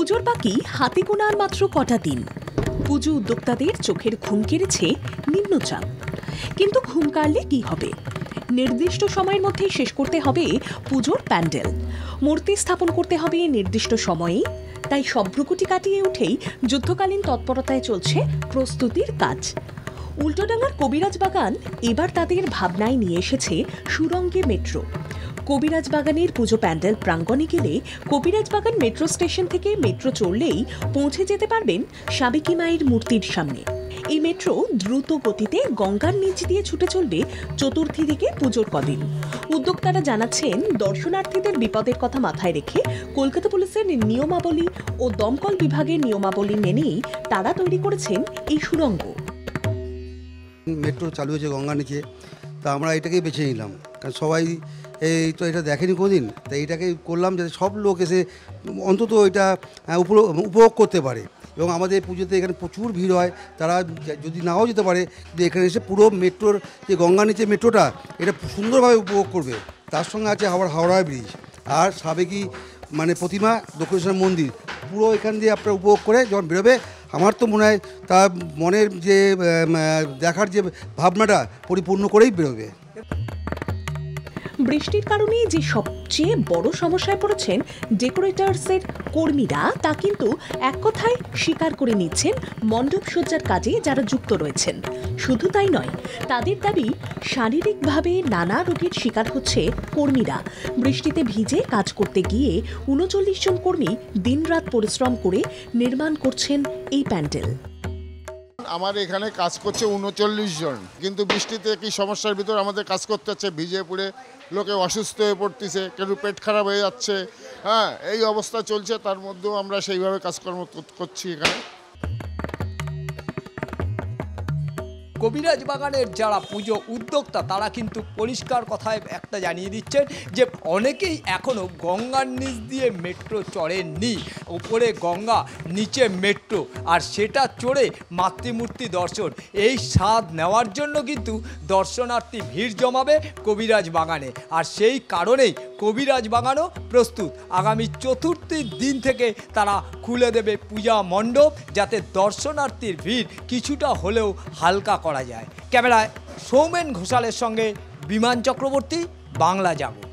পুজোর বাকি হাতে গোনা আর মাত্র কটা দিন। পুজো উদ্যোক্তাদের চোখের ঘুম কেড়েছে নিম্নচাপ। কিন্তু ঘুম কাড়লে কি হবে? নির্দিষ্ট সময়ের মধ্যেই শেষ করতে হবে পুজোর প্যান্ডেল, মূর্তি স্থাপন করতে হবে নির্দিষ্ট সময়েই। তাই সব ভ্রুকুটি কাটিয়ে উঠেই যুদ্ধকালীন তৎপরতায় চলছে প্রস্তুতির কাজ। উল্টোডাঙ্গার কবিরাজ বাগান এবার তাদের ভাবনায় নিয়ে এসেছে সুড়ঙ্গে মেট্রো। কবিরাজ বাগানের পুজো প্যান্ডেল প্রাঙ্গণে গেলে কবিরাজ বাগান মেট্রো স্টেশন থেকে মেট্রো চড়লেই পৌঁছে যেতে পারবেন সাবেকি মায়ের মূর্তির সামনে। এই মেট্রো দ্রুত গতিতে গঙ্গার নিচ দিয়ে ছুটে চলবে চতুর্থী দিকে পুজোর কদিন। উদ্যোক্তারা জানাচ্ছেন, দর্শনার্থীদের বিপদের কথা মাথায় রেখে কলকাতা পুলিশের নিয়মাবলী ও দমকল বিভাগের নিয়মাবলী মেনেই তারা তৈরি করেছেন এই সুড়ঙ্গ। মেট্রো চালু হয়েছে গঙ্গার নিচে, তা আমরা এটাকেই বেছে নিলাম, কারণ সবাই এই তো এটা দেখেনি কোনোদিন, তাই এটাকে করলাম যাতে সব লোক এসে অন্তত এটা উপভোগ করতে পারে। এবং আমাদের পুজোতে এখানে প্রচুর ভিড় হয়, তারা যদি নাও যেতে পারে কিন্তু এখানে এসে পুরো মেট্রোর যে গঙ্গার নিচে মেট্রোটা এটা সুন্দরভাবে উপভোগ করবে। তার সঙ্গে আছে হাওড়া ব্রিজ আর সাবেকি প্রতিমা, দক্ষিণেশ্বর মন্দির, পুরো এখান দিয়ে আপনারা উপভোগ করে যখন বেরোবে আমার তো মনে হয় তার মনের যে দেখার যে ভাবনাটা পরিপূর্ণ করেই বেরোবে। বৃষ্টির কারণে যে সবচেয়ে বড় সমস্যায় পড়েছেন ডেকোরেটার্সের কর্মীরা, তা কিন্তু এক কথায় স্বীকার করে নিচ্ছেন মণ্ডপ সজ্জার কাজে যারা যুক্ত রয়েছেন। শুধু তাই নয়, তাদের দাবি শারীরিকভাবে নানা রোগের শিকার হচ্ছে কর্মীরা। বৃষ্টিতে ভিজে কাজ করতে গিয়ে ৩৯ জন কর্মী দিনরাত পরিশ্রম করে নির্মাণ করছেন এই প্যান্ডেল। আমার এখানে কাজ করছে ৩৯ জন, কিন্তু বৃষ্টিতে কি সমস্যার ভিতর আমাদের কাজ করতে হচ্ছে। ভিজে পুড়ে লোকে অসুস্থ হয়ে পড়তেছে, কেউ পেট খারাপ হয়ে যাচ্ছে। এই অবস্থা চলছে, তার মধ্যেও আমরা সেইভাবে কাজকর্ম করছি এখানে। কবিরাজ বাগানের যারা পুজো উদ্যোক্তা তারা কিন্তু পরিষ্কার কথায় একটা জানিয়ে দিচ্ছেন যে অনেকেই এখনও গঙ্গার নিচ দিয়ে মেট্রো চড়েননি। উপরে গঙ্গা, নিচে মেট্রো, আর সেটা চড়ে মাতৃমূর্তি দর্শন, এই স্বাদ নেওয়ার জন্য কিন্তু দর্শনার্থী ভিড় জমাবে কবিরাজ বাগানে। আর সেই কারণেই কবিরাজ বাগানও প্রস্তুত। আগামী চতুর্থীর দিন থেকে তারা খুলে দেবে পূজা মণ্ডপ, যাতে দর্শনার্থীর ভিড় কিছুটা হলেও হালকা করা যায়। ক্যামেরায় সৌমেন ঘোষালের সঙ্গে বিমান চক্রবর্তী, বাংলা জাগো।